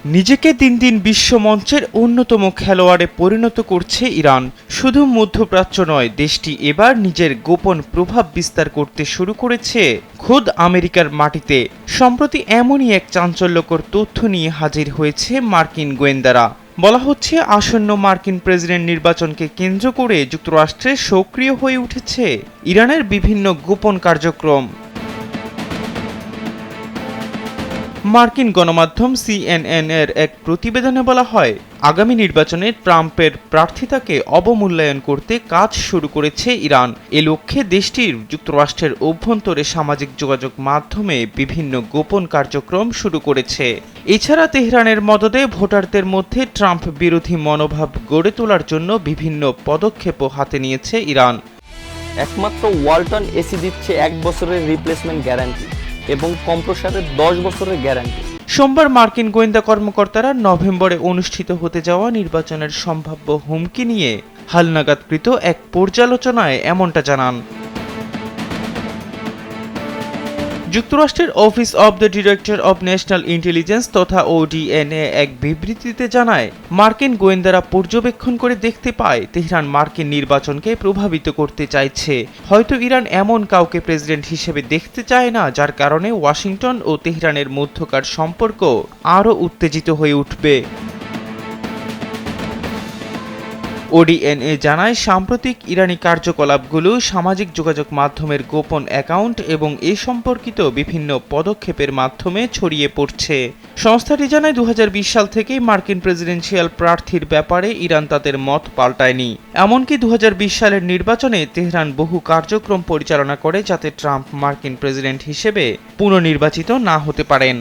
নিজেকে দিন দিন বিশ্বমঞ্চের অন্যতম খেলোয়াড়ে পরিণত করছে ইরান। শুধু মধ্যপ্রাচ্য নয়, দেশটি এবার নিজের গোপন প্রভাব বিস্তার করতে শুরু করেছে খোদ আমেরিকার মাটিতে। সম্প্রতি এমনই এক চাঞ্চল্যকর তথ্য নিয়ে হাজির হয়েছে মার্কিন গোয়েন্দারা। বলা হচ্ছে, আসন্ন মার্কিন প্রেসিডেন্ট নির্বাচনকে কেন্দ্র করে যুক্তরাষ্ট্রে সক্রিয় হয়ে উঠেছে ইরানের বিভিন্ন গোপন কার্যক্রম। মার্কিন গণমাধ্যম সিএনএন এর এক প্রতিবেদনে বলা হয়, আগামী নির্বাচনে ট্রাম্পের প্রার্থিতাকে অবমূল্যায়ন করতে কাজ শুরু করেছে ইরান। এ লক্ষ্যে দেশটির যুক্তরাষ্ট্রের অভ্যন্তরে সামাজিক যোগাযোগ মাধ্যমে বিভিন্ন গোপন কার্যক্রম শুরু করেছে। এছাড়া তেহরানের মদদে ভোটারদের মধ্যে ট্রাম্প বিরোধী মনোভাব গড়ে তোলার জন্য বিভিন্ন পদক্ষেপও হাতে নিয়েছে ইরান। একমাত্র ওয়ালটন এসি দিচ্ছে 1 বছরের রিপ্লেসমেন্ট গ্যারান্টি এবং কম্প্রেসারের 10 বছরের গ্যারান্টি। সোমবার মার্কিন গোয়েন্দা কর্মকর্তারা নভেম্বরে অনুষ্ঠিত হতে যাওয়া নির্বাচনের সম্ভাব্য হুমকি নিয়ে হালনাগাদকৃত এক পর্যালোচনায় এমনটা জানান। যুক্তরাষ্ট্রের office of the director of national intelligence তথা ওডিএনএ এক বিবৃতিতে জানায়, মার্কিন গোয়েন্দারা পর্যবেক্ষণ করে দেখতে পায় তেহরান মার্কিন নির্বাচনকে প্রভাবিত করতে চাইছে। হয়তো ইরান এমন কাউকে প্রেসিডেন্ট হিসেবে দেখতে চায় না, যার কারণে ওয়াশিংটন ও তেহরানের মধ্যকার সম্পর্ক আরও উত্তেজিত হয়ে উঠবে। ওডিএনএ জানায়, সাম্প্রতিক ইরানি কার্যকলাপগুলো সামাজিক যোগাযোগ মাধ্যমের গোপন অ্যাকাউন্ট এবং এ সম্পর্কিত বিভিন্ন পদক্ষেপের মাধ্যমে ছড়িয়ে পড়ছে। সংস্থাটি জানায়, 2020 সাল থেকেই মার্কিন প্রেসিডেন্সিয়াল প্রার্থীর ব্যাপারে ইরান তাদের মত পাল্টায়নি। এমনকি 2020 সালের নির্বাচনে তেহরান বহু কার্যক্রম পরিচালনা করে যাতে ট্রাম্প মার্কিন প্রেসিডেন্ট হিসেবে পুনর্নির্বাচিত না হতে পারেন।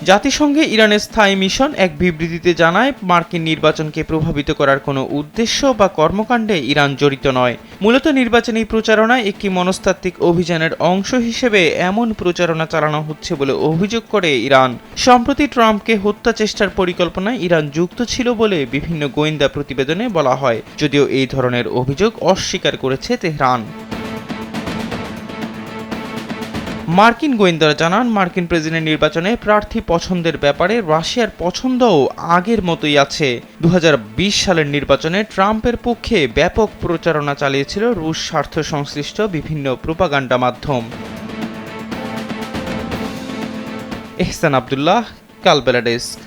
জাতিসংঘে ইরানের স্থায়ী মিশন এক বিবৃতিতে জানায়, মার্কিন নির্বাচনকে প্রভাবিত করার কোনো উদ্দেশ্য বা কর্মকাণ্ডে ইরান জড়িত নয়। মূলত নির্বাচনী প্রচারণায় একটি মনস্তাত্ত্বিক অভিযানের অংশ হিসেবে এমন প্রচারণা চালানো হচ্ছে বলে অভিযোগ করে ইরান। সম্প্রতি ট্রাম্পকে হত্যা চেষ্টার পরিকল্পনায় ইরান যুক্ত ছিল বলে বিভিন্ন গোয়েন্দা প্রতিবেদনে বলা হয়, যদিও এই ধরনের অভিযোগ অস্বীকার করেছে তেহরান। মার্কিন গোয়েন্দারা জানান, মার্কিন প্রেসিডেন্ট নির্বাচনে প্রার্থী পছন্দের ব্যাপারে রাশিয়ার পছন্দও আগের মতোই আছে। 2020 সালের নির্বাচনে ট্রাম্পের পক্ষে ব্যাপক প্রচারণা চালিয়েছিল রুশ স্বার্থ সংশ্লিষ্ট বিভিন্ন প্রোপাগান্ডা মাধ্যম। এহসান আব্দুল্লাহ, কালবেলা ডেস্ক।